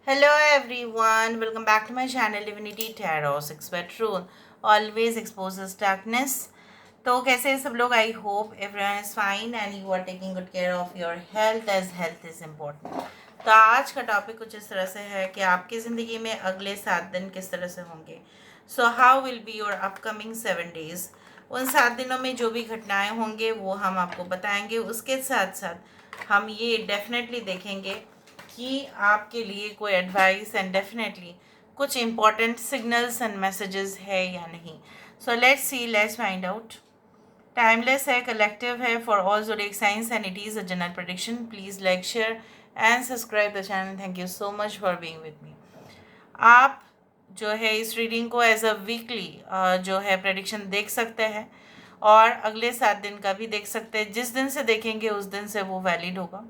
Hello everyone, welcome back to my channel Divinity Tarot 6 Bedroom always exposes darkness. तो कैसे हैं सब लोग? I hope everyone is fine and you are taking good care of your health as health is important. तो आज का topic कुछ इस तरह से है कि आपकी ज़िंदगी में अगले 7 दिन किस तरह से होंगे। So how will be your upcoming 7 days। उन 7 दिनों में जो भी घटनाएं होंगे वो हम आपको बताएंगे। उसके साथ साथ हम ये डेफिनेटली देखेंगे कि आपके लिए कोई एडवाइस एंड डेफिनेटली कुछ इम्पॉर्टेंट सिग्नल्स एंड मैसेजेस है या नहीं। सो let's see, let's find out. Timeless है, कलेक्टिव है for all zodiac science and it is a general prediction. Please like, share and subscribe the channel. Thank you so much for being with me. आप जो है इस reading को as a weekly जो है prediction देख सकते हैं और अगले 7 दिन का भी देख सकते हैं। जिस दिन से देखेंगे उस दिन से वो वैलिड होगा।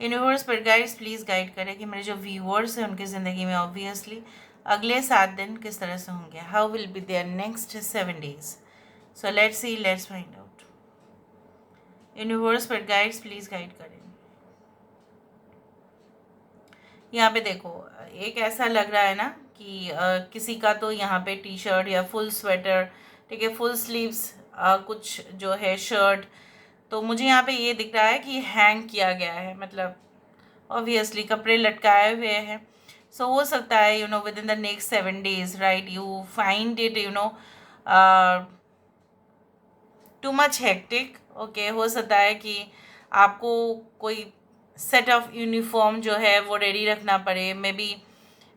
यूनिवर्स पर गाइड्स प्लीज़ गाइड करें कि मेरे जो व्यूअर्स हैं उनकी ज़िंदगी में ऑब्वियसली अगले 7 दिन किस तरह से होंगे। How will be there next 7 days। So let's see, let's find out. Universe पर गाइड्स प्लीज़ गाइड करें। यहाँ पे देखो, एक ऐसा लग रहा है ना कि किसी का तो यहाँ पे टी शर्ट या फुल स्वेटर, ठीक है, फुल स्लीव्स, कुछ जो है शर्ट, तो मुझे यहाँ पे ये दिख रहा है कि हैंग किया गया है, मतलब ऑब्वियसली कपड़े लटकाए हुए हैं। सो हो सकता है with in the next 7 days, right, you find it too much hectic. Okay, हो सकता है कि आपको कोई सेट ऑफ यूनिफॉर्म जो है वो रेडी रखना पड़े। मे बी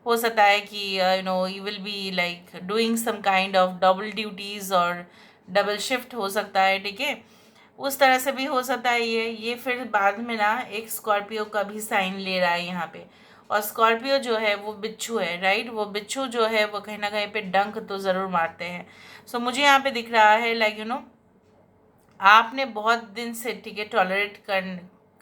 हो सकता है कि you will be like doing some kind of double duties और डबल शिफ्ट हो सकता है, ठीक है, उस तरह से भी हो सकता है। ये फिर बाद में ना एक स्कॉर्पियो का भी साइन ले रहा है यहाँ पे। और स्कॉर्पियो जो है वो बिच्छू है, राइट, वो बिच्छू जो है वो कहीं ना कहीं पे डंक तो ज़रूर मारते हैं। सो मुझे यहाँ पे दिख रहा है लाइक आपने बहुत दिन से, ठीक है, टॉलरेट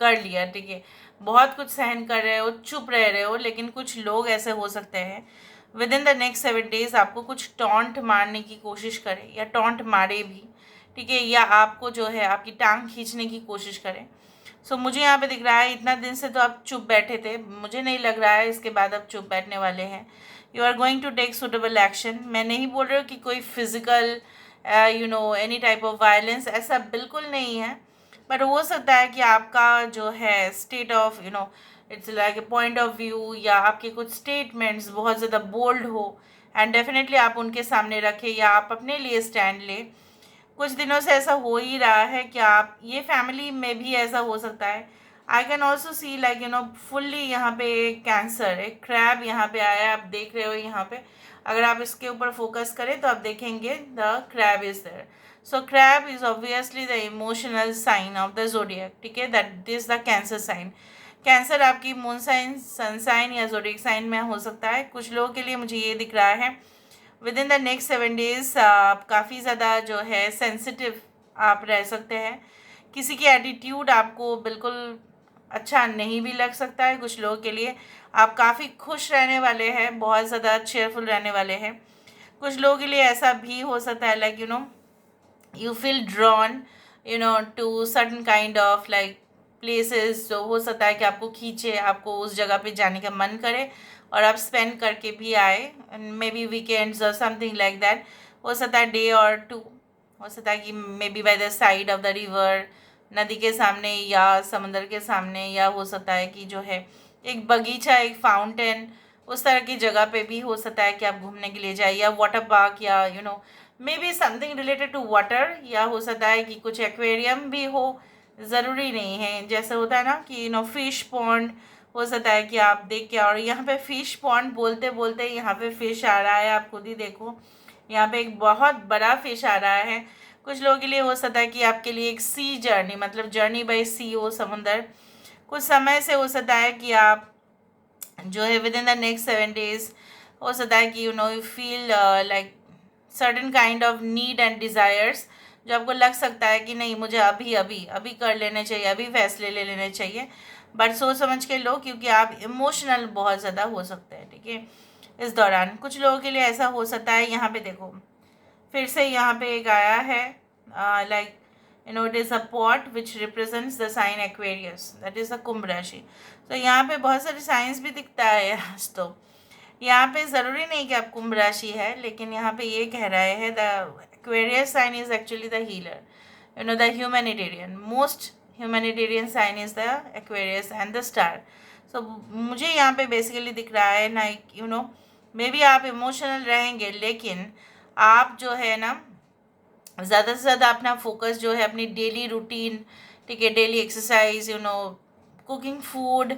कर लिया, ठीक है, बहुत कुछ सहन कर रहे हो, चुप रह रहे हो, लेकिन कुछ लोग ऐसे हो सकते हैं with in the next 7 days आपको कुछ टॉन्ट मारने की कोशिश करे या टॉन्ट मारे भी, ठीक है, या आपको जो है आपकी टांग खींचने की कोशिश करें। सो मुझे यहाँ पे दिख रहा है इतना दिन से तो आप चुप बैठे थे, मुझे नहीं लग रहा है इसके बाद आप चुप बैठने वाले हैं। You are going to take suitable action. मैं नहीं बोल रही हूँ कि कोई physical any type of violence, ऐसा बिल्कुल नहीं है, बट हो सकता है कि आपका जो है state of its like a point of view या आपके कुछ स्टेटमेंट्स बहुत ज़्यादा बोल्ड हो एंड डेफिनेटली आप उनके सामने रखें या आप अपने लिए स्टैंड लें। कुछ दिनों से ऐसा हो ही रहा है कि आप ये फैमिली में भी ऐसा हो सकता है। आई can also see like fully यहाँ पे एक कैंसर, एक क्रैब यहाँ पे आया है, आप देख रहे हो यहाँ पे। अगर आप इसके ऊपर फोकस करें तो आप देखेंगे the crab is there. So crab is obviously the emotional sign of the zodiac, ठीक है, that is the cancer sign. Cancer आपकी मून साइन, सन साइन या जोडियक साइन में हो सकता है। कुछ लोगों के लिए मुझे ये दिख रहा है with in the next 7 days आप काफ़ी ज़्यादा जो है सेंसिटिव आप रह सकते हैं। किसी की एटीट्यूड आपको बिल्कुल अच्छा नहीं भी लग सकता है। कुछ लोगों के लिए आप काफ़ी खुश रहने वाले हैं, बहुत ज़्यादा चेयरफुल रहने वाले हैं। कुछ लोगों के लिए ऐसा भी हो सकता है like you feel drawn to certain kind of like places, जो हो सकता है कि आपको खींचे, आपको उस जगह पे जाने का मन करे और आप स्पेंड करके भी आए, मे बी वीकेंड्स और समथिंग लाइक दैट। हो सकता है डे और 2, हो सकता है कि may be by the side of the river, नदी के सामने या समंदर के सामने, या हो सकता है कि जो है एक बगीचा, एक फाउंटेन, उस तरह की जगह पे भी हो सकता है कि आप घूमने के लिए जाए, या वाटर पार्क, या maybe something related to water, या हो सकता है कि कुछ एक्वेरियम भी हो, ज़रूरी नहीं है। जैसे होता है ना कि फिश पॉन्ड, हो सकता है कि आप देख के, और यहाँ पे फिश पॉन्ड बोलते बोलते यहाँ पे फिश आ रहा है, आप खुद ही देखो, यहाँ पे एक बहुत बड़ा फिश आ रहा है। कुछ लोगों के लिए हो सकता है कि आपके लिए एक सी जर्नी, मतलब जर्नी बाय सी हो, समुंदर। कुछ समय से हो सकता है कि आप जो है with in the next 7 days हो सकता है कि you feel like certain kind of need and desires, जो आपको लग सकता है कि नहीं, मुझे अभी अभी अभी कर लेने चाहिए, अभी फैसले ले लेने चाहिए, बट सोच समझ के लो, क्योंकि आप इमोशनल बहुत ज़्यादा हो सकते हैं, ठीक है, इस दौरान। कुछ लोगों के लिए ऐसा हो सकता है, यहाँ पे देखो फिर से यहाँ पे एक आया है like it is a pot which represents the sign Aquarius, that is a Kumbh rashi. तो यहाँ पे बहुत सारे साइंस भी दिखता है आज। तो यहाँ पे ज़रूरी नहीं कि आप कुंभ राशि है, लेकिन यहाँ पे ये कह रहा है the Aquarius sign is actually the healer, you know the humanitarian, most humanitarian sign is the Aquarius and the star. So मुझे यहाँ पे बेसिकली दिख रहा है ना, यू नो मे बी आप इमोशनल रहेंगे, लेकिन आप जो है ना ज़्यादा से ज़्यादा अपना फोकस जो है अपनी डेली रूटीन, ठीक है, daily exercise, you know cooking food,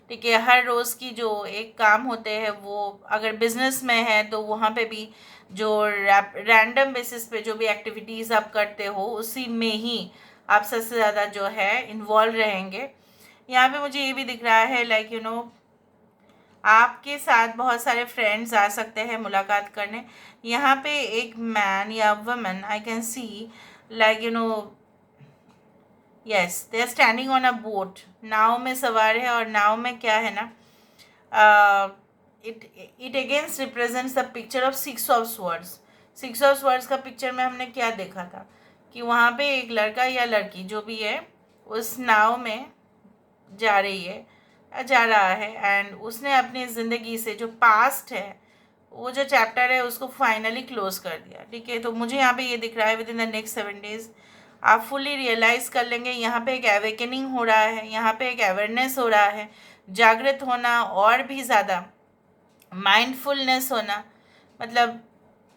ठीक है, हर रोज़ की जो एक काम होते हैं वो अगर बिजनेस में है तो वहाँ पे भी जो रैंडम बेसिस पे जो भी एक्टिविटीज़ आप करते हो उसी में ही आप सबसे ज़्यादा जो है इन्वॉल्व रहेंगे। यहाँ पे मुझे ये भी दिख रहा है लाइक यू नो आपके साथ बहुत सारे फ्रेंड्स आ सकते हैं मुलाकात करने। यहाँ पे एक मैन या woman I can see like you know yes they are standing on a boat, नाव में सवार है। और नाव में क्या है ना, it it against represents the picture of six of swords. Six of swords का पिक्चर में हमने क्या देखा था कि वहाँ पे एक लड़का या लड़की जो भी है उस नाव में जा रही है, जा रहा है, एंड उसने अपनी ज़िंदगी से जो पास्ट है वो जो चैप्टर है उसको फाइनली क्लोज कर दिया, ठीक है। तो मुझे यहाँ पे ये दिख रहा है with in the next 7 days आप फुली रियलाइज़ कर लेंगे। यहाँ पे एक अवेकनिंग हो रहा है, यहाँ पे एक अवेयरनेस हो रहा है, जागृत होना और भी ज़्यादा माइंडफुलनेस होना, मतलब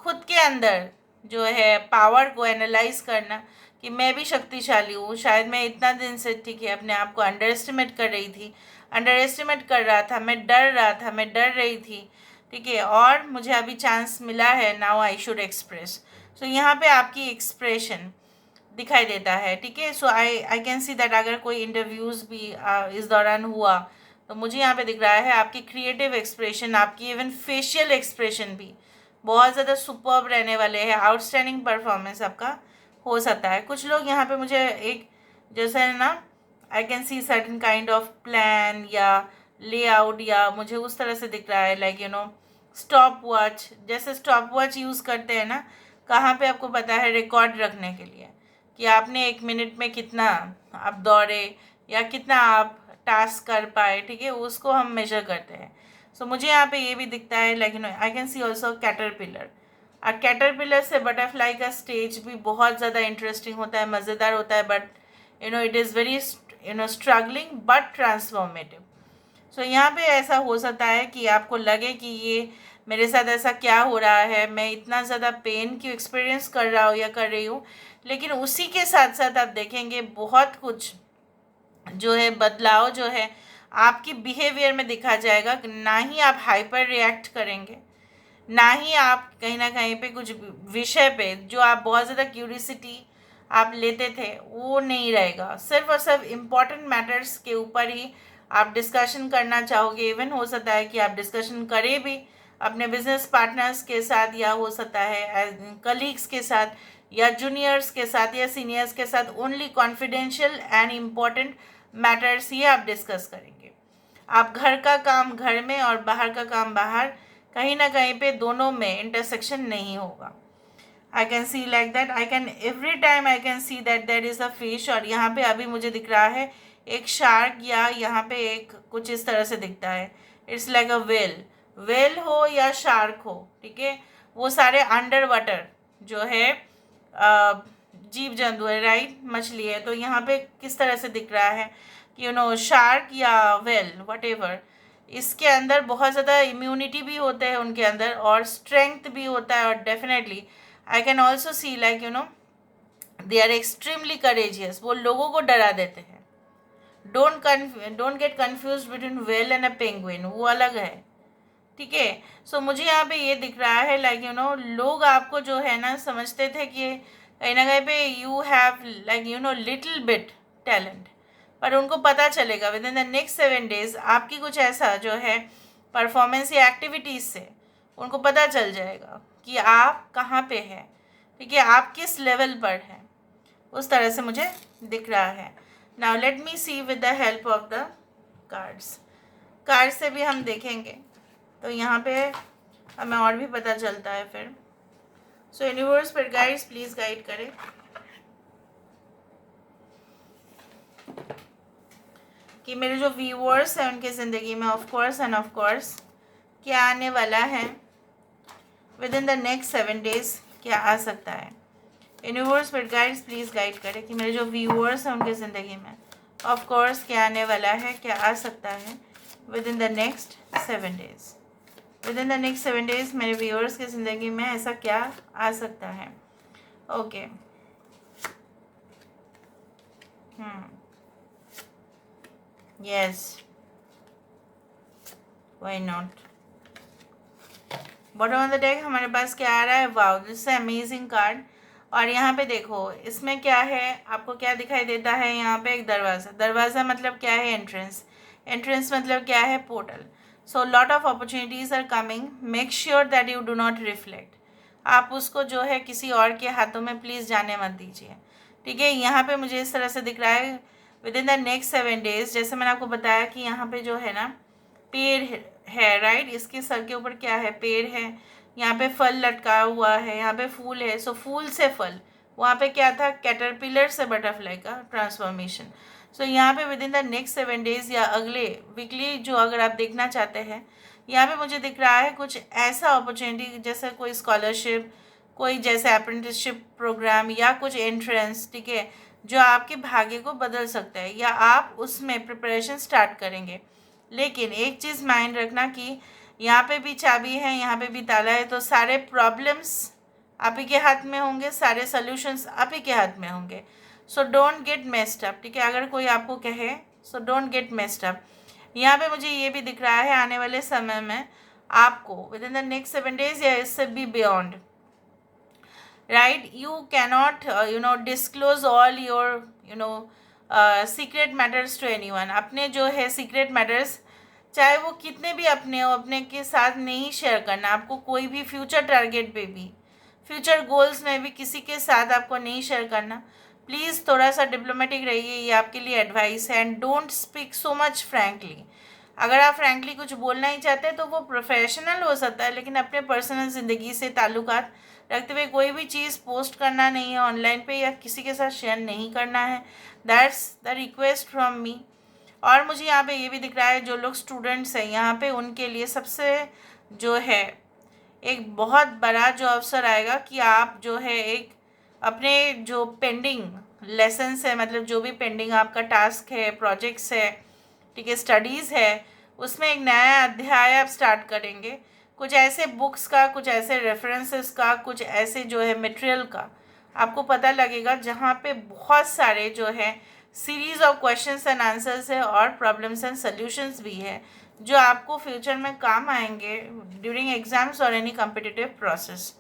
खुद के अंदर जो है पावर को एनालाइज करना कि मैं भी शक्तिशाली हूँ। शायद मैं इतना दिन से, ठीक है, अपने आप को अंडर एस्टिमेट कर रही थी, अंडर एस्टिमेट कर रहा था, मैं डर रहा था, मैं डर रही थी, ठीक है, और मुझे अभी चांस मिला है, नाउ आई शुड एक्सप्रेस। सो यहाँ पे आपकी एक्सप्रेशन दिखाई देता है, ठीक है। सो आई कैन सी दैट अगर कोई इंटरव्यूज़ भी इस दौरान हुआ तो मुझे यहाँ पे दिख रहा है आपकी क्रिएटिव एक्सप्रेशन, आपकी इवन फेशियल एक्सप्रेशन भी बहुत ज़्यादा सुपर्ब रहने वाले हैं। आउटस्टैंडिंग परफॉर्मेंस आपका हो सकता है। कुछ लोग यहाँ पे मुझे एक जैसा है ना, आई can see certain kind of plan या लेआउट, या मुझे उस तरह से दिख रहा है like you no stop watch, जैसे स्टॉप वॉच यूज़ करते हैं ना, कहाँ पे आपको पता है रिकॉर्ड रखने के लिए कि आपने 1 मिनट में कितना आप दौड़े या कितना आप टास्क कर पाए, ठीक है, उसको हम मेजर करते हैं। सो मुझे यहाँ पे ये भी दिखता है like you know I can see also caterpillar. और कैटरपिलर से बटरफ्लाई का स्टेज भी बहुत ज़्यादा इंटरेस्टिंग होता है, मज़ेदार होता है, but you know it is very you know struggling but transformative. So यहाँ पे ऐसा हो सकता है कि आपको लगे कि ये मेरे साथ ऐसा क्या हो रहा है, मैं इतना ज़्यादा पेन क्यों एक्सपीरियंस कर रहा हूँ या कर रही हूँ, लेकिन उसी के साथ साथ आप देखेंगे बहुत कुछ जो है बदलाव जो है आपकी बिहेवियर में दिखा जाएगा। ना ही आप हाइपर रिएक्ट करेंगे, ना ही आप कहीं ना कहीं पे कुछ विषय पे जो आप बहुत ज़्यादा क्यूरियसिटी आप लेते थे वो नहीं रहेगा। सिर्फ और सिर्फ इम्पॉर्टेंट मैटर्स के ऊपर ही आप डिस्कशन करना चाहोगे। इवन हो सकता है कि आप डिस्कशन करें भी अपने बिजनेस पार्टनर्स के साथ, या हो सकता है कलीग्स के साथ, या जूनियर्स के साथ, या सीनियर्स के साथ। Only confidential and important matters ही आप डिस्कस करेंगे। आप घर का काम घर में और बाहर का काम बाहर, कहीं ना कहीं पे दोनों में इंटरसेक्शन नहीं होगा। I can see like that, I can every time I can see that there is a fish. और यहाँ पे अभी मुझे दिख रहा है एक शार्क, या यहाँ पे एक कुछ इस तरह से दिखता है, it's like a well. Well हो या शार्क हो, ठीक है, वो सारे अंडर वाटर जो है जीव जंतु है, राइट, मछली है। तो यहाँ पे किस तरह से दिख रहा है कि यू नो शार्क या वेल वट एवर, इसके अंदर बहुत ज़्यादा इम्यूनिटी भी होता है उनके अंदर, और स्ट्रेंथ भी होता है। और definitely I can also see like you know they are extremely courageous, वो लोगों को डरा देते हैं। Don't get confuse between whale and a penguin, वो अलग है, ठीक है। सो मुझे यहाँ पे ये दिख रहा है लाइक यू नो लोग आपको जो है ना समझते थे कि कहीं ना कहीं पे you have like you know little bit talent, पर उनको पता चलेगा with in the next 7 days आपकी कुछ ऐसा जो है परफॉर्मेंस या एक्टिविटीज़ से उनको पता चल जाएगा कि आप कहाँ पे हैं, ठीक है, आप किस लेवल पर हैं। उस तरह से मुझे दिख रहा है। Now let me see with the help of the cards. Card से भी हम देखेंगे तो यहाँ पे हमें और भी पता चलता है फिर। सो यूनिवर्स पर गाइड्स प्लीज़ गाइड करें। कि मेरे जो व्यूअर्स हैं उनकी ज़िंदगी में ऑफ कोर्स क्या आने वाला है with in the next 7 days, क्या आ सकता है। यूनिवर्स पर गाइड्स प्लीज़ गाइड करें कि मेरे जो व्यूअर्स हैं उनकी ज़िंदगी में ऑफ कोर्स क्या आने वाला है, क्या आ सकता है with in the next 7 days. With in the next 7 days मेरे व्यूअर्स की ज़िंदगी में ऐसा क्या आ सकता है। Okay yes, why not. Bottom of the deck हमारे पास क्या आ रहा है, वाओ दिस है अमेजिंग कार्ड। और यहाँ पे देखो इसमें क्या है, आपको क्या दिखाई देता है, यहाँ पे एक दरवाज़ा। दरवाज़ा मतलब क्या है, एंट्रेंस। एंट्रेंस मतलब क्या है, portal. So lot of opportunities are coming, make sure that you do not reflect. आप उसको जो है किसी और के हाथों में प्लीज़ जाने मत दीजिए, ठीक है। यहाँ पे मुझे इस तरह से दिख रहा है with in the next 7 days, जैसे मैंने आपको बताया कि यहाँ पे जो है ना पेड़ है राइट, इसके सर के ऊपर क्या है, पेड़ है। यहाँ पे फल लटका हुआ है, यहाँ पे फूल है। सो फूल से फल, वहाँ पे क्या था, कैटरपिलर से बटरफ्लाई का ट्रांसफॉर्मेशन। सो यहाँ पे with in the next 7 days या अगले वीकली जो अगर आप देखना चाहते हैं, यहाँ पे मुझे दिख रहा है कुछ ऐसा अपॉर्चुनिटी जैसे कोई स्कॉलरशिप, कोई जैसे अप्रेंटिसशिप प्रोग्राम या कुछ एंट्रेंस, ठीक है, जो आपके भाग्य को बदल सकता है या आप उसमें प्रिपरेशन स्टार्ट करेंगे। लेकिन एक चीज़ माइंड रखना कि यहाँ पे भी चाबी है, यहाँ पे भी ताला है, तो सारे प्रॉब्लम्स आप ही के हाथ में होंगे, सारे सॉल्यूशंस आप ही के हाथ में होंगे। So don't get messed up, ठीक है। अगर कोई आपको कहे so don't get messed up. यहाँ पे मुझे ये भी दिख रहा है आने वाले समय में आपको within the next 7 days या इससे भी beyond, right, you cannot disclose all your secret matters to anyone. अपने जो है सीक्रेट मैटर्स, चाहे वो कितने भी अपने हो, अपने के साथ नहीं शेयर करना। आपको कोई भी फ्यूचर टारगेट पे भी, फ्यूचर गोल्स में भी किसी के साथ आपको नहीं शेयर करना। प्लीज़ थोड़ा सा डिप्लोमेटिक रहिए, ये आपके लिए एडवाइस है। And don't speak so much frankly. अगर आप फ्रैंकली कुछ बोलना ही चाहते हैं तो वो प्रोफेशनल हो सकता है, लेकिन अपने पर्सनल ज़िंदगी से ताल्लुकात रखते हुए कोई भी चीज़ पोस्ट करना नहीं है ऑनलाइन पे या किसी के साथ शेयर नहीं करना है। That's the request from me. और मुझे यहाँ पे ये भी दिख रहा है जो लोग स्टूडेंट्स हैं यहाँ पे, उनके लिए सबसे जो है एक बहुत बड़ा जो अवसर आएगा कि आप जो है एक अपने जो पेंडिंग लेसन्स है, मतलब जो भी पेंडिंग आपका टास्क है, प्रोजेक्ट्स है, ठीक है, स्टडीज़ है, उसमें एक नया अध्याय आप स्टार्ट करेंगे। कुछ ऐसे बुक्स का, कुछ ऐसे रेफरेंसेस का, कुछ ऐसे जो है मटेरियल का आपको पता लगेगा जहाँ पे बहुत सारे जो है series of questions and answers है और प्रॉब्लम्स एंड सॉल्यूशंस भी है जो आपको फ्यूचर में काम आएंगे ड्यूरिंग एग्जाम्स और एनी कम्पिटिटिव प्रोसेस।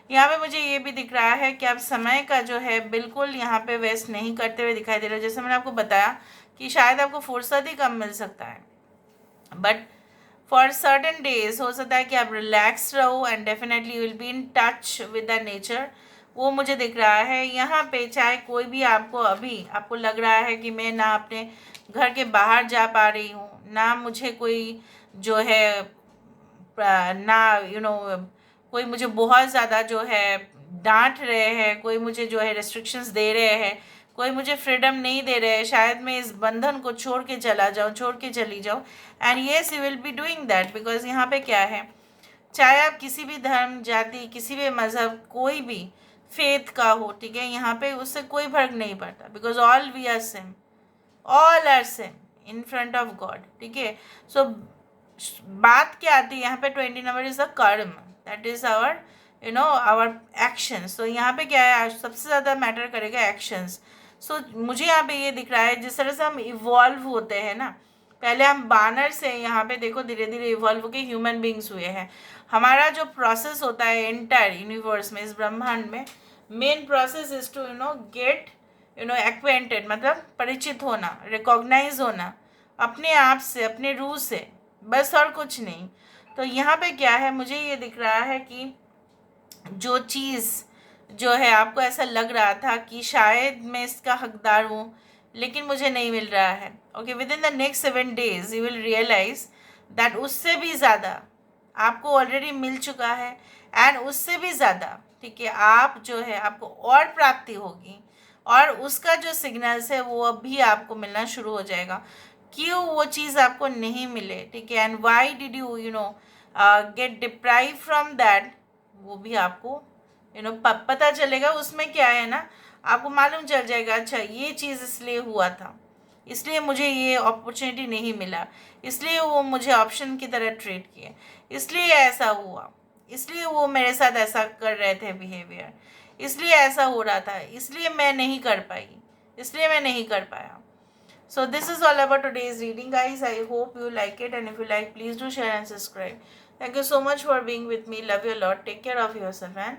यहाँ पे मुझे ये भी दिख रहा है कि आप समय का जो है बिल्कुल यहाँ पे वेस्ट नहीं करते हुए दिखाई दे रहे हो। जैसे मैंने आपको बताया कि शायद आपको फुर्सत ही कम मिल सकता है, बट फॉर सर्टन डेज हो सकता है कि आप रिलैक्स रहो and definitely you will be in touch with the nature. वो मुझे दिख रहा है यहाँ पे। चाहे कोई भी आपको अभी आपको लग रहा है कि मैं ना अपने घर के बाहर जा पा रही हूँ, ना मुझे कोई जो है ना कोई मुझे बहुत ज़्यादा जो है डांट रहे हैं, कोई मुझे जो है रिस्ट्रिक्शंस दे रहे हैं, कोई मुझे फ्रीडम नहीं दे रहे हैं, शायद मैं इस बंधन को छोड़ के चला जाऊँ, छोड़ के चली जाऊँ। And yes you will be doing that, because यहाँ पे क्या है, चाहे आप किसी भी धर्म, जाति, किसी भी मज़हब, कोई भी फेथ का हो, ठीक है, यहाँ पे उससे कोई फर्क नहीं पड़ता, because all we are same, all are same in front of God, ठीक है। सो बात क्या आती है यहाँ पे, 20 number is the karma, that is our our actions. तो यहाँ पे क्या है, सबसे ज़्यादा मैटर करेगा एक्शंस। सो मुझे यहाँ पे ये दिख रहा है जिस तरह से हम इवॉल्व होते हैं ना, पहले हम बानर से यहाँ पे देखो धीरे धीरे इवॉल्व होकर ह्यूमन बींग्स हुए हैं। हमारा जो प्रोसेस होता है एंटायर यूनिवर्स में, इस ब्रह्मांड में, main process is to get acquainted, मतलब परिचित होना, रिकॉग्नाइज होना अपने आप से, अपने रूह से, बस और कुछ नहीं। तो यहाँ पे क्या है, मुझे ये दिख रहा है कि जो चीज़ जो है आपको ऐसा लग रहा था कि शायद मैं इसका हकदार हूँ लेकिन मुझे नहीं मिल रहा है, okay, within the next 7 days you will realise that उससे भी ज़्यादा आपको ऑलरेडी मिल चुका है। एंड उससे भी ज़्यादा, ठीक है, आप जो है आपको और प्राप्ति होगी और उसका जो सिग्नल्स है वो अभी आपको मिलना शुरू हो जाएगा। क्यों वो चीज़ आपको नहीं मिले, ठीक है, and why did you get deprive from that, वो भी आपको पता चलेगा। उसमें क्या है ना, आपको मालूम चल जाएगा, अच्छा ये चीज़ इसलिए हुआ था, इसलिए मुझे ये अपॉर्चुनिटी नहीं मिला, इसलिए वो मुझे ऑप्शन की तरह ट्रीट किए, इसलिए ऐसा हुआ, इसलिए वो मेरे साथ ऐसा कर रहे थे बिहेवियर, इसलिए ऐसा हो रहा था, इसलिए मैं नहीं कर पाई, इसलिए मैं नहीं कर पाया। So this is all about today's reading, guys. I hope you like it, and if you like, please do share and subscribe. Thank you so much for being with me. Love you a lot. Take care of yourself, and